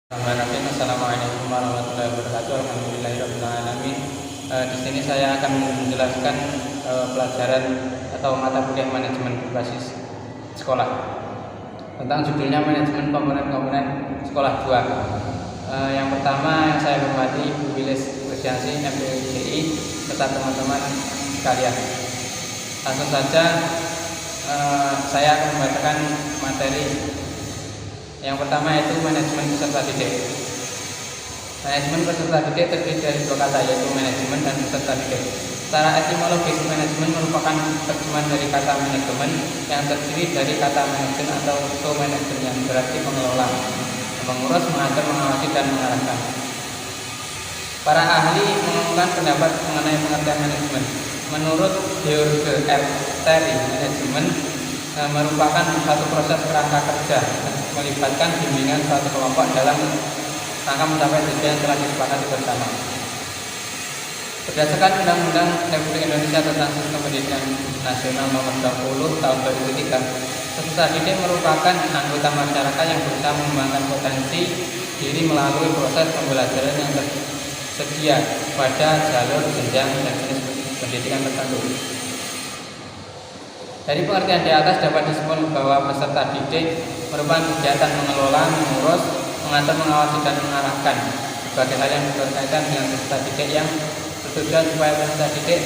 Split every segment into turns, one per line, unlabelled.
Assalamualaikum warahmatullahi wabarakatuh. Alhamdulillahirabbil alamin. Di sini saya akan menjelaskan pelajaran atau mata kuliah manajemen berbasis sekolah tentang judulnya manajemen komponen-komponen sekolah 2. Yang pertama yang saya hormati Ibu Wilis Krisdianti MPGI serta teman-teman sekalian. Langsung saja saya akan membacakan materi. Yang pertama yaitu manajemen peserta didik. Manajemen peserta didik terdiri dari dua kata, yaitu manajemen dan peserta didik. Secara etimologis, manajemen merupakan terjemahan dari kata manajemen yang terdiri dari kata manajemen atau to manajemen yang berarti mengelola, mengurus, mengatur, mengawasi, dan mengarahkan. Para ahli mengungkapkan pendapat mengenai pengertian manajemen. Menurut George R. Terry, manajemen merupakan satu proses kerangka kerja melibatkan bimbingan suatu kelompok dalam rangka mencapai tujuan yang telah disepakati bersama. Berdasarkan Undang-Undang Republik Indonesia tentang Sistem Pendidikan Nasional Nomor 20 Tahun 2003, peserta didik merupakan anggota masyarakat yang berusaha mengembangkan potensi diri melalui proses pembelajaran yang tersedia pada jalur jenjang dan jenis pendidikan tertentu. Dari pengertian di atas dapat disimpulkan bahwa peserta didik merupakan kegiatan mengelola, mengurus, mengatur, mengawasi, dan mengarahkan berbagai hal yang berkaitan dengan peserta didik yang bertujuan supaya peserta didik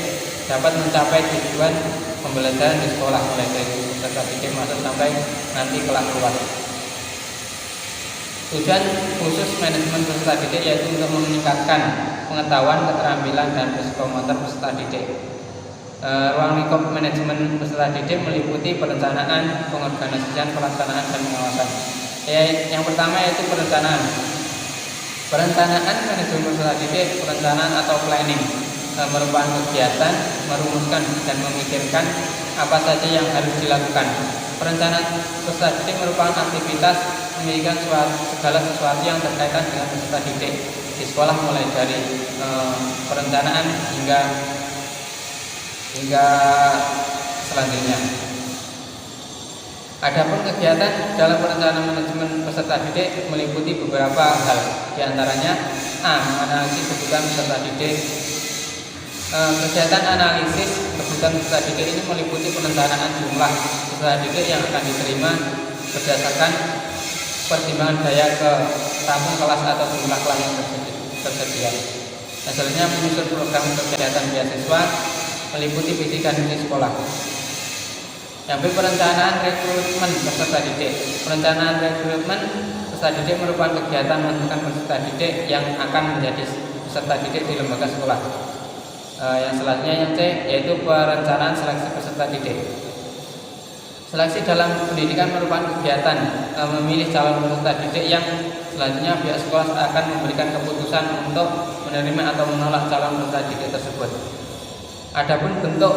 dapat mencapai tujuan pembelajaran di sekolah, mulai dari peserta didik masuk sampai nanti kelak keluar. Tujuan khusus manajemen peserta didik yaitu untuk meningkatkan pengetahuan, keterampilan, dan psikomotor peserta didik. Ruang lingkup manajemen peserta didik meliputi perencanaan, pengorganisasian, pelaksanaan, dan pengawasan. Yang pertama yaitu perencanaan. Perencanaan manajemen peserta didik, perencanaan atau planning merupakan kegiatan merumuskan dan memikirkan apa saja yang harus dilakukan. Perencanaan peserta didik merupakan aktivitas memikirkan segala sesuatu yang berkaitan dengan peserta didik di sekolah, mulai dari perencanaan hingga selanjutnya. Adapun kegiatan dalam perencanaan manajemen peserta didik meliputi beberapa hal, diantaranya A. Menganalisis kebutuhan peserta didik. Kegiatan analisis kebutuhan peserta didik ini meliputi perencanaan jumlah peserta didik yang akan diterima berdasarkan pertimbangan daya ke tampung kelas atau jumlah kelas yang tersedia. Selanjutnya menyusun program kegiatan beasiswa meliputi visi dan misi sekolah. Yang B. Perencanaan rekrutmen peserta didik. Perencanaan rekrutmen peserta didik merupakan kegiatan menentukan peserta didik yang akan menjadi peserta didik di lembaga sekolah. Yang selanjutnya yang C yaitu perencanaan seleksi peserta didik. Seleksi dalam pendidikan merupakan kegiatan memilih calon peserta didik yang selanjutnya pihak sekolah akan memberikan keputusan untuk menerima atau menolak calon peserta didik tersebut. Adapun bentuk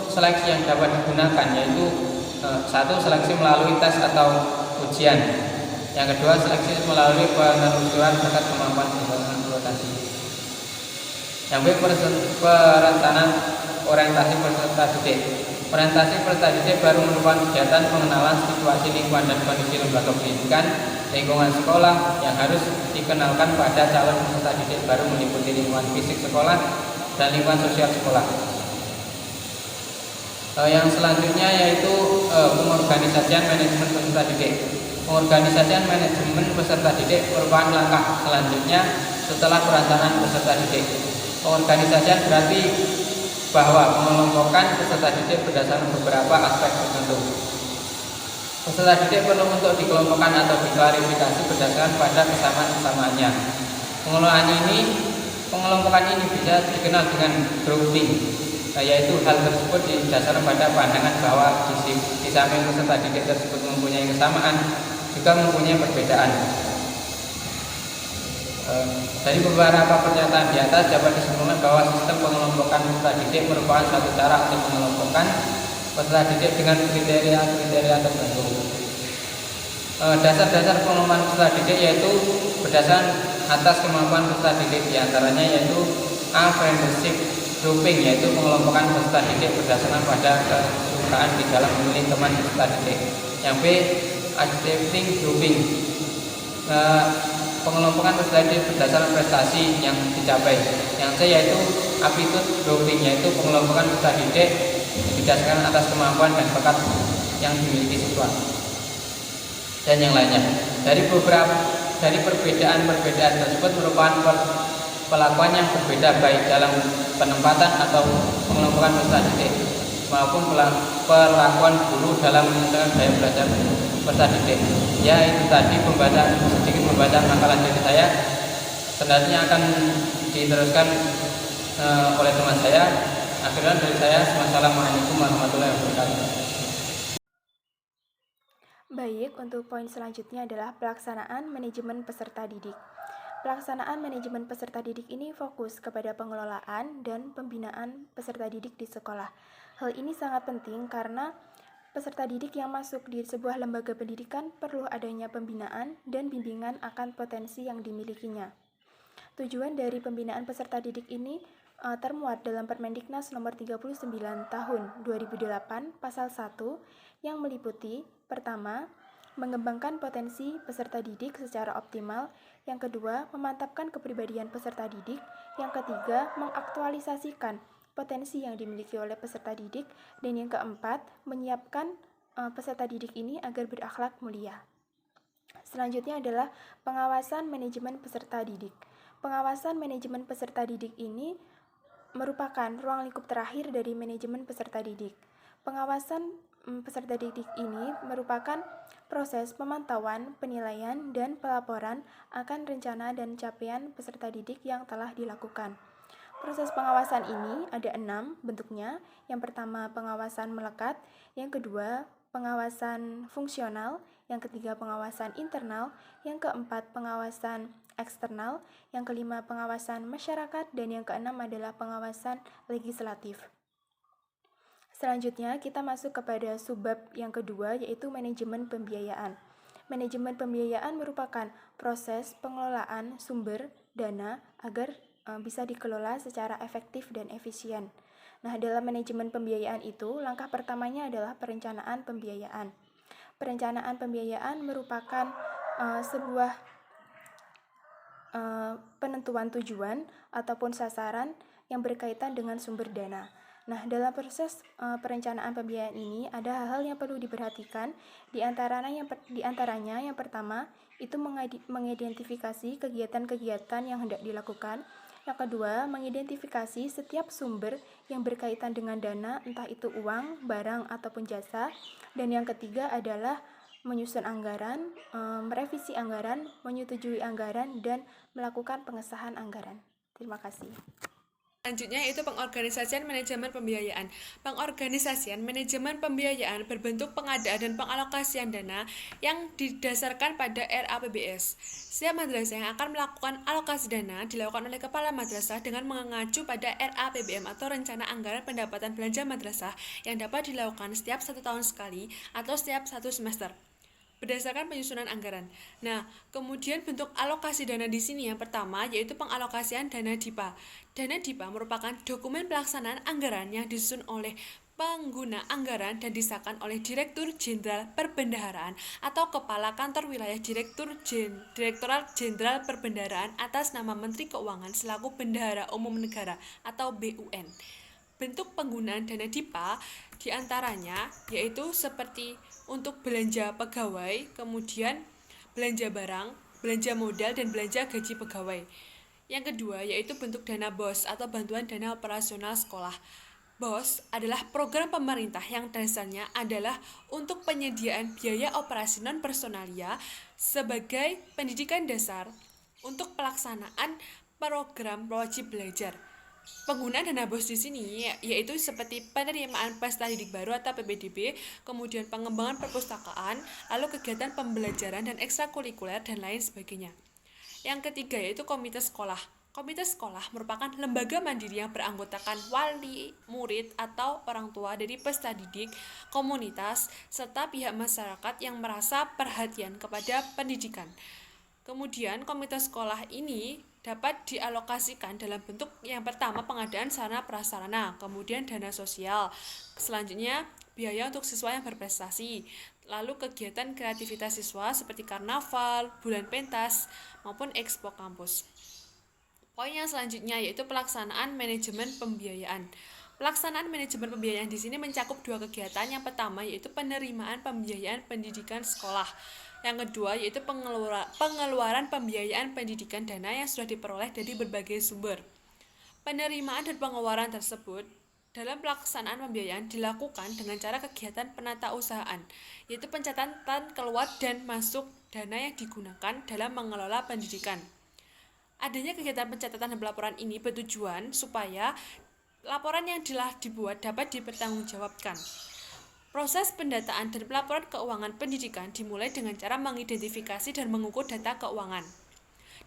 seleksi yang dapat digunakan yaitu 1. Seleksi melalui tes atau ujian. Yang kedua, seleksi melalui penelusuran terkait kemampuan kompetensi. Yang B. Perencanaan orientasi peserta didik. Orientasi peserta didik baru merupakan kegiatan pengenalan situasi lingkungan dan kondisi lembaga pendidikan, lingkungan sekolah yang harus dikenalkan pada calon peserta didik baru meliputi lingkungan fisik sekolah dan lingkungan sosial sekolah. Yang selanjutnya yaitu pengorganisasian manajemen peserta didik. Pengorganisasian manajemen peserta didik merupakan langkah selanjutnya setelah perencanaan peserta didik. Pengorganisasian berarti bahwa mengelompokkan peserta didik berdasarkan beberapa aspek tertentu. Peserta didik perlu untuk dikelompokkan atau diklarifikasi berdasarkan pada kesamaan-kesamaannya. Pengelompokan ini bisa dikenal dengan grouping, yaitu hal tersebut didasarkan pada pandangan bahwa di samping peserta didik tersebut mempunyai kesamaan, juga mempunyai perbedaan. Dari beberapa pernyataan di atas dapat disimpulkan bahwa sistem pengelompokan peserta didik merupakan suatu cara untuk mengelompokkan peserta didik dengan kriteria tertentu. Dasar-dasar pengelompokan peserta didik yaitu berdasarkan atas kemampuan peserta didik, diantaranya yaitu A. Friendship grouping, yaitu mengelompokkan peserta didik berdasarkan pada kesukaan di dalam memilih teman peserta didik. Yang B. Accepting grouping, pengelompokan peserta didik berdasarkan prestasi yang dicapai. Yang C yaitu aptitude grouping, yaitu pengelompokan peserta didik berdasarkan atas kemampuan dan bakat yang dimiliki siswa dan yang lainnya. Dari perbedaan-perbedaan tersebut merupakan pelakuan yang berbeda baik dalam penempatan atau pengelompokan peserta didik maupun perlakuan guru dalam menentukan gaya belajar peserta didik. Ya, itu tadi sedikit pembacaan makalah dari saya. Selanjutnya akan diteruskan oleh teman saya. Akhirnya dari saya, wassalamualaikum warahmatullahi wabarakatuh.
Baik, untuk poin selanjutnya adalah pelaksanaan manajemen peserta didik. Pelaksanaan manajemen peserta didik ini fokus kepada pengelolaan dan pembinaan peserta didik di sekolah. Hal ini sangat penting karena peserta didik yang masuk di sebuah lembaga pendidikan perlu adanya pembinaan dan bimbingan akan potensi yang dimilikinya. Tujuan dari pembinaan peserta didik ini termuat dalam Permendiknas nomor 39 tahun 2008 pasal 1 yang meliputi pertama, mengembangkan potensi peserta didik secara optimal, yang kedua, memantapkan kepribadian peserta didik, yang ketiga, mengaktualisasikan potensi yang dimiliki oleh peserta didik, dan yang keempat, menyiapkan peserta didik ini agar berakhlak mulia. Selanjutnya adalah pengawasan manajemen peserta didik. Pengawasan manajemen peserta didik ini merupakan ruang lingkup terakhir dari manajemen peserta didik. Pengawasan peserta didik ini merupakan proses pemantauan, penilaian, dan pelaporan akan rencana dan capaian peserta didik yang telah dilakukan. Proses pengawasan ini ada 6 bentuknya. Yang pertama, pengawasan melekat. Yang kedua, pengawasan fungsional. Yang ketiga, pengawasan internal. Yang keempat, pengawasan eksternal. Yang kelima, pengawasan masyarakat. Dan yang keenam adalah pengawasan legislatif. Selanjutnya, kita masuk kepada subbab yang kedua, yaitu manajemen pembiayaan. Manajemen pembiayaan merupakan proses pengelolaan sumber dana agar bisa dikelola secara efektif dan efisien. Nah, dalam manajemen pembiayaan itu, langkah pertamanya adalah perencanaan pembiayaan. Perencanaan pembiayaan merupakan sebuah penentuan tujuan ataupun sasaran yang berkaitan dengan sumber dana. Nah, dalam proses perencanaan pembiayaan ini ada hal-hal yang perlu diperhatikan. Di antaranya yang pertama itu mengidentifikasi kegiatan-kegiatan yang hendak dilakukan. Yang kedua, mengidentifikasi setiap sumber yang berkaitan dengan dana, entah itu uang, barang, ataupun jasa. Dan yang ketiga adalah menyusun anggaran, merevisi anggaran, menyetujui anggaran, dan melakukan pengesahan anggaran. Terima kasih.
Selanjutnya yaitu pengorganisasian manajemen pembiayaan. Pengorganisasian manajemen pembiayaan berbentuk pengadaan dan pengalokasian dana yang didasarkan pada RAPBS. Setiap madrasah yang akan melakukan alokasi dana dilakukan oleh kepala madrasah dengan mengacu pada RAPBM atau Rencana Anggaran Pendapatan Belanja Madrasah yang dapat dilakukan setiap 1 tahun sekali atau setiap 1 semester berdasarkan penyusunan anggaran. Nah, kemudian bentuk alokasi dana di sini yang pertama yaitu pengalokasian dana DIPA. Dana DIPA merupakan dokumen pelaksanaan anggaran yang disusun oleh pengguna anggaran dan disahkan oleh Direktur Jenderal Perbendaharaan atau Kepala Kantor Wilayah Direktorat Jenderal Perbendaharaan atas nama Menteri Keuangan selaku Bendahara Umum Negara atau BUN. Bentuk penggunaan dana DIPA diantaranya yaitu seperti untuk belanja pegawai, kemudian belanja barang, belanja modal, dan belanja gaji pegawai. Yang kedua yaitu bentuk dana BOS atau bantuan dana operasional sekolah. BOS adalah program pemerintah yang dasarnya adalah untuk penyediaan biaya operasi non-personalia sebagai pendidikan dasar untuk pelaksanaan program wajib belajar. Penggunaan dana BOS di sini yaitu seperti penerimaan peserta didik baru atau PPDB, kemudian pengembangan perpustakaan, lalu kegiatan pembelajaran dan ekstrakurikuler dan lain sebagainya. Yang ketiga yaitu komite sekolah. Komite sekolah merupakan lembaga mandiri yang beranggotakan wali, murid, atau orang tua dari peserta didik, komunitas, serta pihak masyarakat yang merasa perhatian kepada pendidikan. Kemudian komite sekolah ini dapat dialokasikan dalam bentuk yang pertama pengadaan sarana prasarana, kemudian dana sosial, selanjutnya biaya untuk siswa yang berprestasi, lalu kegiatan kreativitas siswa seperti karnaval, bulan pentas, maupun ekspo kampus. Poin yang selanjutnya yaitu pelaksanaan manajemen pembiayaan. Pelaksanaan manajemen pembiayaan di sini mencakup dua kegiatan. Yang pertama yaitu penerimaan pembiayaan pendidikan sekolah. Yang kedua yaitu pengeluaran pembiayaan pendidikan dana yang sudah diperoleh dari berbagai sumber. Penerimaan dan pengeluaran tersebut dalam pelaksanaan pembiayaan dilakukan dengan cara kegiatan penatausahaan, yaitu pencatatan keluar dan masuk dana yang digunakan dalam mengelola pendidikan. Adanya kegiatan pencatatan dan pelaporan ini bertujuan supaya laporan yang telah dibuat dapat dipertanggungjawabkan. Proses pendataan dan pelaporan keuangan pendidikan dimulai dengan cara mengidentifikasi dan mengukur data keuangan.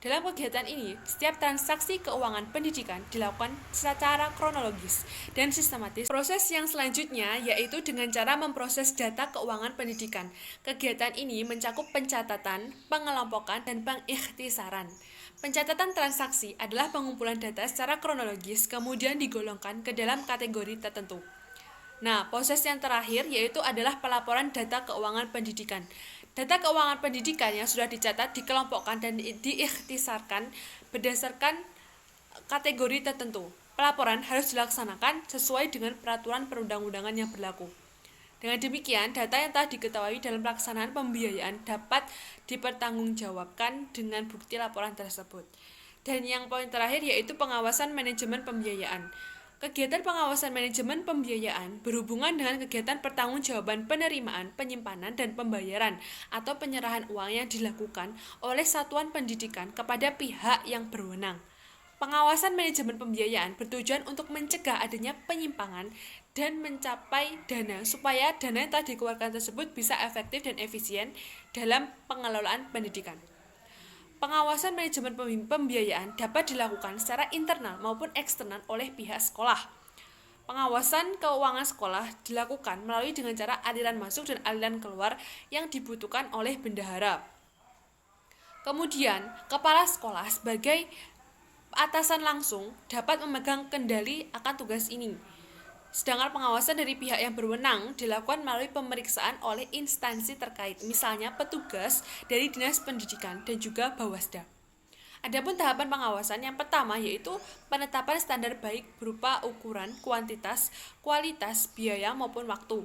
Dalam kegiatan ini, setiap transaksi keuangan pendidikan dilakukan secara kronologis dan sistematis. Proses yang selanjutnya yaitu dengan cara memproses data keuangan pendidikan. Kegiatan ini mencakup pencatatan, pengelompokan, dan pengikhtisaran. Pencatatan transaksi adalah pengumpulan data secara kronologis kemudian digolongkan ke dalam kategori tertentu. Nah, proses yang terakhir yaitu adalah pelaporan data keuangan pendidikan. Data keuangan pendidikan yang sudah dicatat dikelompokkan dan diikhtisarkan berdasarkan kategori tertentu. Pelaporan harus dilaksanakan sesuai dengan peraturan perundang-undangan yang berlaku. Dengan demikian, data yang telah diketahui dalam pelaksanaan pembiayaan dapat dipertanggungjawabkan dengan bukti laporan tersebut. Dan yang poin terakhir yaitu pengawasan manajemen pembiayaan. Kegiatan pengawasan manajemen pembiayaan berhubungan dengan kegiatan pertanggungjawaban penerimaan, penyimpanan, dan pembayaran atau penyerahan uang yang dilakukan oleh satuan pendidikan kepada pihak yang berwenang. Pengawasan manajemen pembiayaan bertujuan untuk mencegah adanya penyimpangan dan mencapai dana supaya dana yang telah dikeluarkan tersebut bisa efektif dan efisien dalam pengelolaan pendidikan. Pengawasan manajemen pembiayaan dapat dilakukan secara internal maupun eksternal oleh pihak sekolah. Pengawasan keuangan sekolah dilakukan melalui dengan cara aliran masuk dan aliran keluar yang dibutuhkan oleh bendahara. Kemudian, kepala sekolah sebagai atasan langsung dapat memegang kendali akan tugas ini. Sedangkan pengawasan dari pihak yang berwenang dilakukan melalui pemeriksaan oleh instansi terkait, misalnya petugas dari Dinas Pendidikan dan juga Bawasda. Adapun tahapan pengawasan yang pertama yaitu penetapan standar baik berupa ukuran, kuantitas, kualitas, biaya maupun waktu.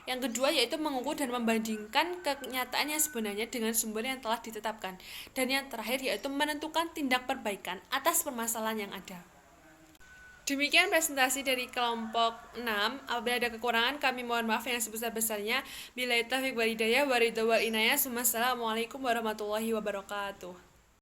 Yang kedua yaitu mengukur dan membandingkan kenyataan yang sebenarnya dengan sumber yang telah ditetapkan. Dan yang terakhir yaitu menentukan tindak perbaikan atas permasalahan yang ada. Demikian presentasi dari kelompok 6. Apabila ada kekurangan kami mohon maaf yang sebesar-besarnya. Billahi taufiq wal hidayah wa ridha wal inayah. Wassalamualaikum warahmatullahi wabarakatuh.